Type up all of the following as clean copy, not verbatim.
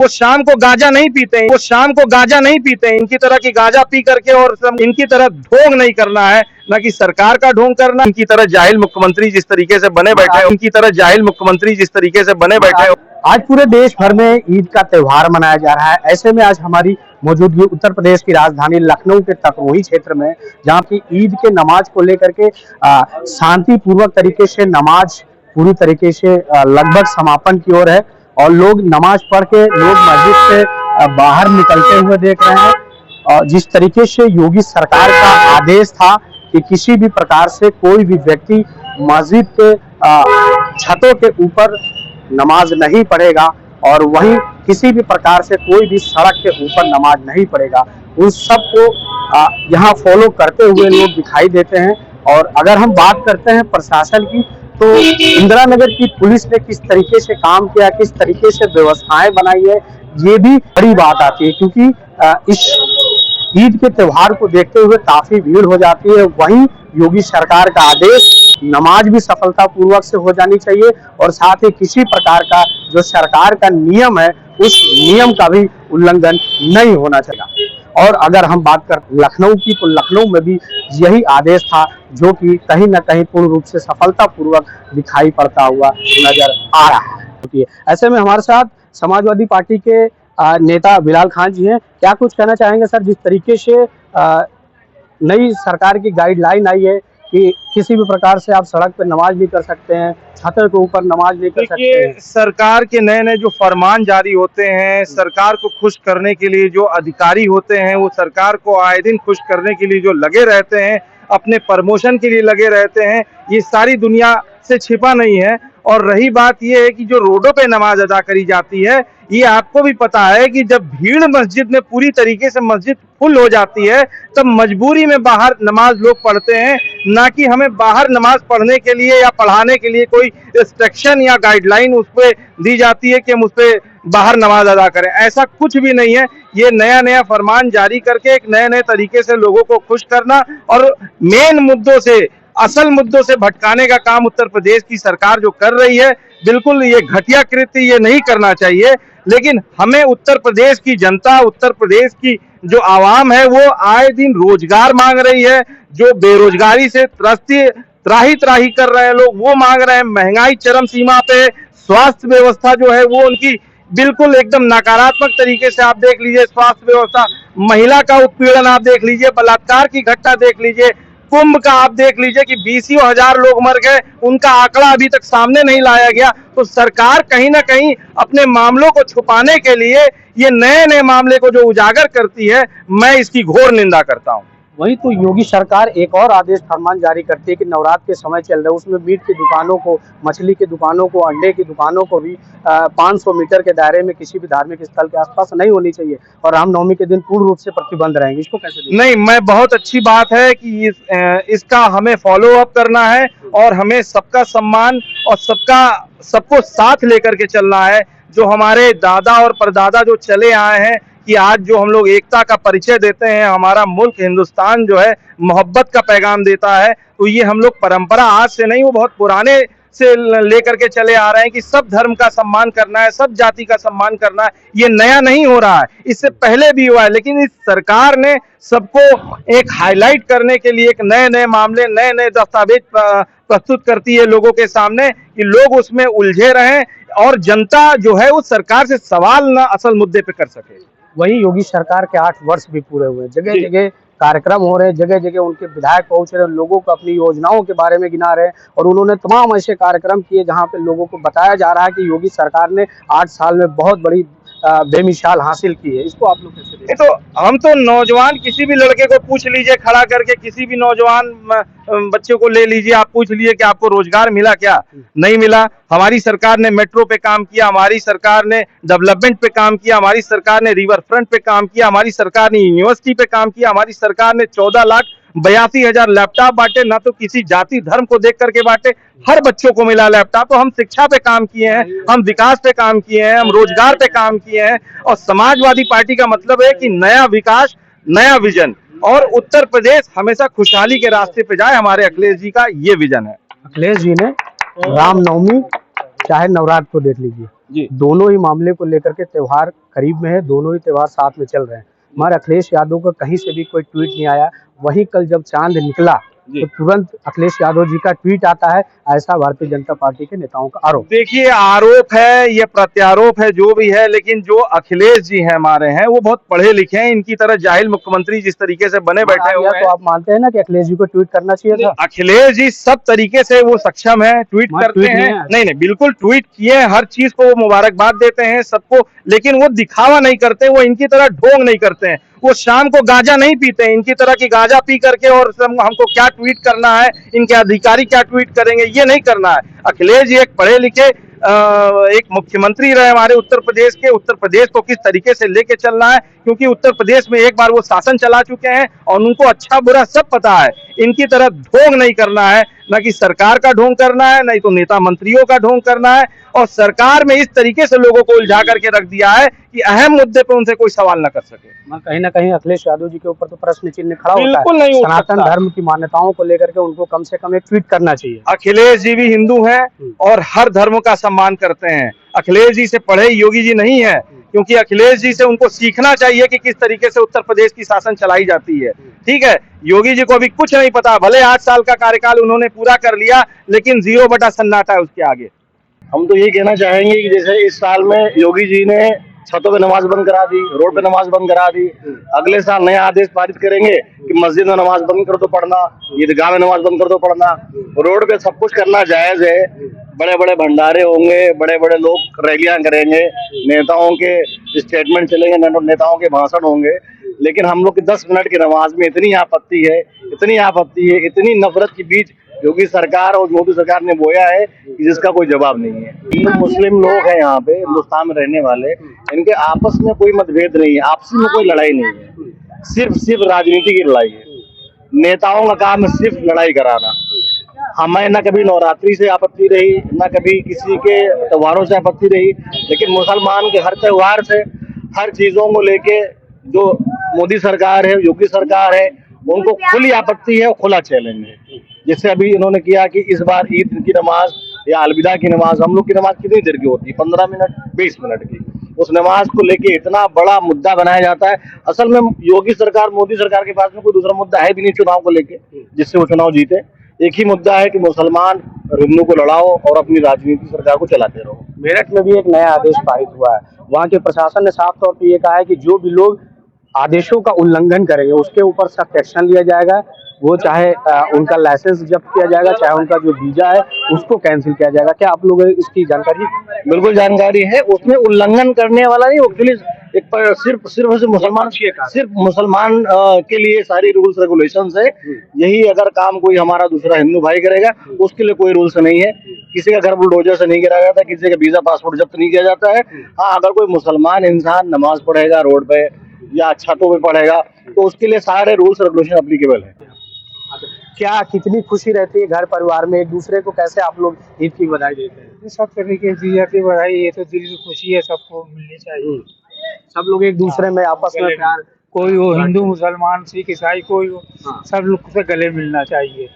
वो शाम को गांजा नहीं पीते हैं, वो शाम को गांजा नहीं पीते हैं। इनकी तरह की गांजा पी करके और इनकी तरह ढोंग नहीं करना है, न कि सरकार का ढोंग करना। इनकी तरह जाहिल मुख्यमंत्री जिस तरीके से बने बैठे, उनकी तरह जाहिल मुख्यमंत्री जिस तरीके से बने बैठे। आज पूरे देश भर में ईद का त्योहार मनाया जा रहा है। ऐसे में आज हमारी मौजूदगी उत्तर प्रदेश की राजधानी लखनऊ के तकरोही क्षेत्र में, जहाँ की ईद के नमाज को लेकर के शांतिपूर्वक तरीके से नमाज पूरी तरीके से लगभग समापन की ओर है और लोग नमाज पढ़ के लोग मस्जिद से बाहर निकलते हुए देख रहे हैं। और जिस तरीके से योगी सरकार का आदेश था कि किसी भी प्रकार से कोई भी व्यक्ति मस्जिद के छतों के ऊपर नमाज नहीं पढ़ेगा और वहीं किसी भी प्रकार से कोई भी सड़क के ऊपर नमाज नहीं पढ़ेगा, उन सब को यहाँ फॉलो करते हुए लोग दिखाई देते हैं। और अगर हम बात करते हैं प्रशासन की, तो इंदिरा नगर की पुलिस ने किस तरीके से काम किया, किस तरीके से व्यवस्थाएं बनाई है, ये भी बड़ी बात आती है। क्योंकि इस ईद के त्योहार को देखते हुए काफी भीड़ हो जाती है। वहीं योगी सरकार का आदेश, नमाज भी सफलतापूर्वक से हो जानी चाहिए और साथ ही किसी प्रकार का जो सरकार का नियम है उस नियम का भी उल्लंघन नहीं होना चाहिए। और अगर हम बात कर लखनऊ की, तो लखनऊ में भी यही आदेश था, जो कि कहीं ना कहीं पूर्ण रूप से सफलतापूर्वक दिखाई पड़ता हुआ नजर आ रहा है। ऐसे में हमारे साथ समाजवादी पार्टी के नेता बिलाल खान जी हैं। क्या कुछ कहना चाहेंगे सर, जिस तरीके से नई सरकार की गाइडलाइन आई है कि किसी भी प्रकार से आप सड़क पर नमाज नहीं कर सकते हैं, छतों के ऊपर नमाज नहीं कर सकते हैं। सरकार के नए नए जो फरमान जारी होते हैं, सरकार को खुश करने के लिए जो अधिकारी होते हैं, वो सरकार को आए दिन खुश करने के लिए जो लगे रहते हैं, अपने प्रमोशन के लिए लगे रहते हैं, ये सारी दुनिया से छिपा नहीं है। और रही बात ये है कि जो रोडों पे नमाज अदा करी जाती है, ये आपको भी पता है कि जब भीड़ मस्जिद में पूरी तरीके से मस्जिद फुल हो जाती है, तब मजबूरी में बाहर नमाज लोग पढ़ते हैं। ना कि हमें बाहर नमाज पढ़ने के लिए या पढ़ाने के लिए कोई इंस्ट्रक्शन या गाइडलाइन उस पर दी जाती है कि हम उस पर बाहर नमाज अदा करें। ऐसा कुछ भी नहीं है। ये नया नया फरमान जारी करके एक नए नए तरीके से लोगों को खुश करना और मेन मुद्दों से, असल मुद्दों से भटकाने का काम उत्तर प्रदेश की सरकार जो कर रही है, बिल्कुल ये घटिया कृत्य, ये नहीं करना चाहिए। लेकिन हमें उत्तर प्रदेश की जनता, उत्तर प्रदेश की जो आवाम है, वो आए दिन रोजगार मांग रही है। जो बेरोजगारी से त्राही त्राही कर रहे हैं लोग, वो मांग रहे हैं। महंगाई चरम सीमा पे, स्वास्थ्य व्यवस्था जो है वो उनकी बिल्कुल एकदम नकारात्मक तरीके से आप देख लीजिए स्वास्थ्य व्यवस्था, महिला का उत्पीड़न आप देख लीजिए, बलात्कार की घटना देख लीजिए, कुंभ का आप देख लीजिए कि 20,000 लोग मर गए, उनका आंकड़ा अभी तक सामने नहीं लाया गया। तो सरकार कहीं ना कहीं अपने मामलों को छुपाने के लिए ये नए नए मामले को जो उजागर करती है, मैं इसकी घोर निंदा करता हूं। वही तो योगी सरकार एक और आदेश फरमान जारी करती है कि नवरात्र के समय चल रहे, उसमें मीट की दुकानों को, मछली की दुकानों को, अंडे की दुकानों को भी 500 मीटर के दायरे में किसी भी धार्मिक स्थल के आसपास नहीं होनी चाहिए और रामनवमी के दिन पूर्ण रूप से प्रतिबंध रहेंगे। इसको कैसे नहीं, मैं बहुत अच्छी बात है कि इसका हमें फॉलो अप करना है और हमें सबका सम्मान और सबको साथ लेकर के चलना है। जो हमारे दादा और परदादा जो चले आए हैं कि आज जो हम लोग एकता का परिचय देते हैं, हमारा मुल्क हिंदुस्तान जो है मोहब्बत का पैगाम देता है, तो ये हम लोग परंपरा आज से नहीं, वो बहुत पुराने से लेकर के चले आ रहे हैं कि सब धर्म का सम्मान करना है, सब जाति का सम्मान करना है। ये नया नहीं हो रहा है, इससे पहले भी हुआ है। लेकिन इस सरकार ने सबको एक हाईलाइट करने के लिए एक नए नए मामले, नए नए दस्तावेज प्रस्तुत करती है लोगों के सामने कि लोग उसमें उलझे रहें और जनता जो है उस सरकार से सवाल ना असल मुद्दे पे कर सके। वही योगी सरकार के 8 वर्ष भी पूरे हुए, जगह जगह कार्यक्रम हो रहे हैं, जगह जगह उनके विधायक पहुंच रहे हैं, लोगों को अपनी योजनाओं के बारे में गिना रहे हैं और उन्होंने तमाम ऐसे कार्यक्रम किए जहां पे लोगों को बताया जा रहा है कि योगी सरकार ने 8 साल में बहुत बड़ी बेमिसाल हासिल की है। इसको आप लोग कैसे देखते हैं? तो हम तो नौजवान, किसी भी लड़के को पूछ लीजिए खड़ा करके, किसी भी नौजवान बच्चे को ले लीजिए, आप पूछ लीजिए कि आपको रोजगार मिला क्या? नहीं मिला। हमारी सरकार ने मेट्रो पे काम किया, हमारी सरकार ने डेवलपमेंट पे काम किया, हमारी सरकार ने रिवर फ्रंट पे काम किया, हमारी सरकार ने यूनिवर्सिटी पे काम किया, हमारी सरकार ने 14,82,000 लैपटॉप बांटे। ना तो किसी जाति धर्म को देख करके बांटे, हर बच्चों को मिला लैपटॉप। तो हम शिक्षा पे काम किए हैं, हम विकास पे काम किए हैं, हम रोजगार पे काम किए हैं। और समाजवादी पार्टी का मतलब है कि नया विकास, नया विजन, और उत्तर प्रदेश हमेशा खुशहाली के रास्ते पे जाए। हमारे अखिलेश जी का ये विजन है। अखिलेश जी ने रामनवमी चाहे नवरात्र को देख लीजिए, जी। दोनों ही मामले को लेकर के त्योहार करीब में है, दोनों ही त्योहार साथ में चल रहे हैं। मगर अखिलेश यादव का कहीं से भी कोई ट्वीट नहीं आया। वहीं कल जब चांद निकला जी। तो तुरंत अखिलेश यादव जी का ट्वीट आता है, ऐसा भारतीय जनता पार्टी के नेताओं का आरोप। देखिए, आरोप है, ये प्रत्यारोप है, जो भी है, लेकिन जो अखिलेश जी हैं हमारे हैं, वो बहुत पढ़े लिखे हैं। इनकी तरह जाहिल मुख्यमंत्री जिस तरीके से बने बैठे हुए हैं, तो आप मानते हैं ना कि अखिलेश जी को ट्वीट करना चाहिए था? अखिलेश जी सब तरीके से वो सक्षम है, ट्वीट मगर करते ट्वीट हैं। नहीं है। नहीं, बिल्कुल ट्वीट किए हैं, हर चीज को वो मुबारकबाद देते हैं सबको, लेकिन वो दिखावा नहीं करते, वो इनकी तरह ढोंग नहीं करते हैं। वो शाम को गांजा नहीं पीते हैं, इनकी तरह की गांजा पी करके और हमको क्या ट्वीट करना है, इनके अधिकारी क्या ट्वीट करेंगे, ये नहीं करना है। अखिलेश जी एक पढ़े लिखे एक मुख्यमंत्री रहे हमारे उत्तर प्रदेश के। उत्तर प्रदेश को किस तरीके से लेके चलना है, क्योंकि उत्तर प्रदेश में एक बार वो शासन चला चुके हैं और उनको अच्छा बुरा सब पता है। इनकी तरह ढोंग नहीं करना है, न कि सरकार का ढोंग करना है, नहीं तो नेता मंत्रियों का ढोंग करना है। और सरकार में इस तरीके से लोगों को उलझा करके रख दिया है कि अहम मुद्दे पर उनसे कोई सवाल न कर सके। कहीं ना कहीं अखिलेश यादव जी के ऊपर तो प्रश्न चिन्ह खड़ा होता है। बिल्कुल नहीं उठ सनातन सकता। धर्म की मान्यताओं को लेकर के उनको कम से कम एक ट्वीट करना चाहिए। अखिलेश जी भी हिंदू हैं और हर धर्म का सम्मान करते हैं। अखिलेश जी से पढ़े योगी जी नहीं है, क्योंकि अखिलेश जी से उनको सीखना चाहिए कि किस तरीके से उत्तर प्रदेश की शासन चलाई जाती है। ठीक है, योगी जी को अभी कुछ नहीं पता, भले 8 साल का कार्यकाल उन्होंने पूरा कर लिया, लेकिन 0 बटा सन्नाटा है उसके आगे। हम तो ये कहना चाहेंगे कि जैसे इस साल में योगी जी ने छतों पे नमाज बंद करा दी, रोड पे नमाज बंद करा दी, अगले साल नया आदेश पारित करेंगे कि मस्जिद में नमाज बंद कर दो पढ़ना, ईदगाह में नमाज बंद कर दो पढ़ना। रोड पे सब कुछ करना जायज है, बड़े बड़े भंडारे होंगे, बड़े बड़े लोग रैलियां करेंगे, नेताओं के स्टेटमेंट चलेंगे, नेताओं के भाषण होंगे, लेकिन हम लोग की 10 मिनट की नमाज में इतनी आपत्ति है, इतनी आपत्ति है, इतनी नफरत के बीच योगी सरकार और मोदी सरकार ने बोया है कि जिसका कोई जवाब नहीं है। हिंदू मुस्लिम लोग हैं यहाँ पे हिंदुस्तान में रहने वाले, इनके आपस में कोई मतभेद नहीं है, आपसी में कोई लड़ाई नहीं है, सिर्फ राजनीति की लड़ाई है। नेताओं का काम है सिर्फ लड़ाई कराना। हमें न कभी नवरात्रि से आपत्ति रही, न कभी किसी के त्योहारों से आपत्ति रही, लेकिन मुसलमान के हर त्योहार से, हर चीजों को लेके जो मोदी सरकार है, योगी सरकार है, उनको खुली आपत्ति है और खुला चैलेंज है। जैसे अभी इन्होंने किया कि इस बार ईद की नमाज या अलविदा की नमाज, हम लोग की नमाज कितनी देर की होती है, 15 मिनट 20 मिनट की, उस नमाज को लेके इतना बड़ा मुद्दा बनाया जाता है। असल में योगी सरकार, मोदी सरकार के पास में कोई दूसरा मुद्दा है भी नहीं चुनाव को लेके जिससे वो चुनाव जीते। एक ही मुद्दा है कि मुसलमान और हिंदू को लड़ाओ और अपनी राजनीति सरकार को चलाते रहो। मेरठ में भी एक नया आदेश पारित हुआ है। वहाँ के प्रशासन ने साफ तौर पर ये कहा है कि जो भी लोग आदेशों का उल्लंघन करेंगे उसके ऊपर सख्त एक्शन लिया जाएगा। वो चाहे उनका लाइसेंस जब्त किया जाएगा, चाहे उनका जो वीजा है उसको कैंसिल किया जाएगा। क्या आप लोगों को इसकी जानकारी? बिल्कुल जानकारी है। उसमें उल्लंघन करने वाला नहीं, वो पुलिस एक सिर्फ मुसलमान के लिए सारी रूल्स रेगुलेशंस है। यही अगर काम कोई हमारा दूसरा हिंदू भाई करेगा उसके लिए कोई रूल्स नहीं है। किसी का घर बुलडोजर से नहीं गिराया जाता, किसी का वीजा पासपोर्ट जब्त नहीं किया जाता है। हाँ, अगर कोई मुसलमान इंसान नमाज पढ़ेगा रोड पे या छतों पे पढ़ेगा तो उसके लिए सारे रूल्स रेगुलेशन एप्लीकेबल है। क्या कितनी खुशी रहती है घर परिवार में, एक दूसरे को कैसे आप लोग ईद की बधाई देते हैं? सब तरीके दी जाती है बधाई, ये तो दिल की खुशी है, सबको मिलनी चाहिए। सब लोग एक दूसरे में आपस में प्यार, कोई हो हिंदू मुसलमान सिख ईसाई कोई हो, सब लोग से गले मिलना चाहिए।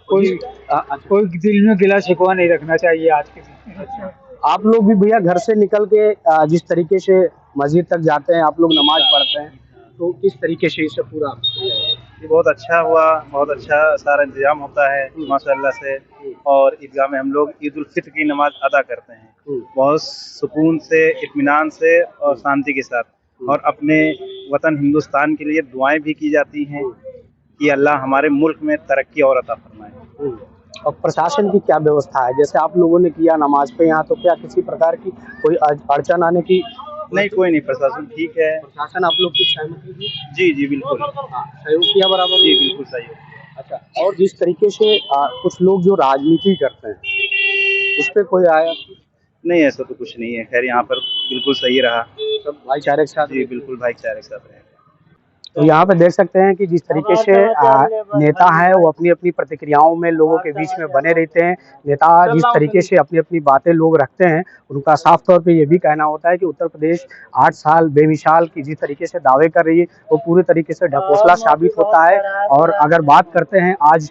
कोई दिल में गिला शिकवा नहीं रखना चाहिए आज के दिन। आप लोग भी भैया घर से निकल के जिस तरीके से मस्जिद तक जाते हैं, आप लोग नमाज पढ़ते हैं, तो किस तरीके से इसे पूरा? ये बहुत अच्छा हुआ, बहुत अच्छा सारा इंतजाम होता है माशाल्लाह से। और ईदगाह में हम लोग ईद उल फित्र की नमाज अदा करते हैं बहुत सुकून से, इत्मीनान से और शांति के साथ। और अपने वतन हिंदुस्तान के लिए दुआएं भी की जाती हैं कि अल्लाह हमारे मुल्क में तरक्की और अता फरमाए। और प्रशासन की क्या व्यवस्था है? जैसे आप लोगों ने किया नमाज पे यहाँ, तो क्या किसी प्रकार की कोई अड़चन आने की? नहीं, कोई नहीं, प्रशासन ठीक है। प्रशासन आप लोग की सहमति दी? जी बिल्कुल, सहयोग किया बराबर? जी बिल्कुल सहयोग। अच्छा, और जिस तरीके से कुछ लोग जो राजनीति करते हैं उस पर कोई आया? नहीं, ऐसा तो कुछ नहीं है। खैर यहाँ पर बिल्कुल सही रहा, सब भाईचारे के साथ? जी बिल्कुल भाईचारे के साथ रहे। तो यहाँ पे देख सकते हैं कि जिस तरीके से नेता हैं वो अपनी अपनी प्रतिक्रियाओं में लोगों के बीच में बने रहते हैं। नेता जिस तरीके से अपनी अपनी बातें लोग रखते हैं, उनका साफ तौर पे ये भी कहना होता है कि उत्तर प्रदेश 8 साल बेमिसाल की जिस तरीके से दावे कर रही है वो पूरी तरीके से ढकोसला साबित होता है। और अगर बात करते हैं आज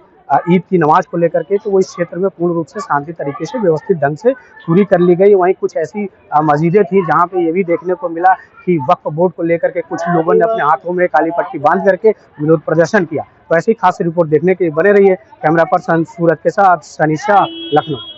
ईद की नमाज को लेकर के, तो वो इस क्षेत्र में पूर्ण रूप से शांति तरीके से व्यवस्थित ढंग से पूरी कर ली गई। वहीं कुछ ऐसी मस्जिदें थी जहाँ पे ये भी देखने को मिला कि वक्फ बोर्ड को लेकर के कुछ लोगों ने अपने हाथों में काली पट्टी बांध करके विरोध प्रदर्शन किया। तो ऐसी खास रिपोर्ट देखने के लिए बने रहिए। कैमरा पर्सन सूरज के साथ सनी शाह, लखनऊ।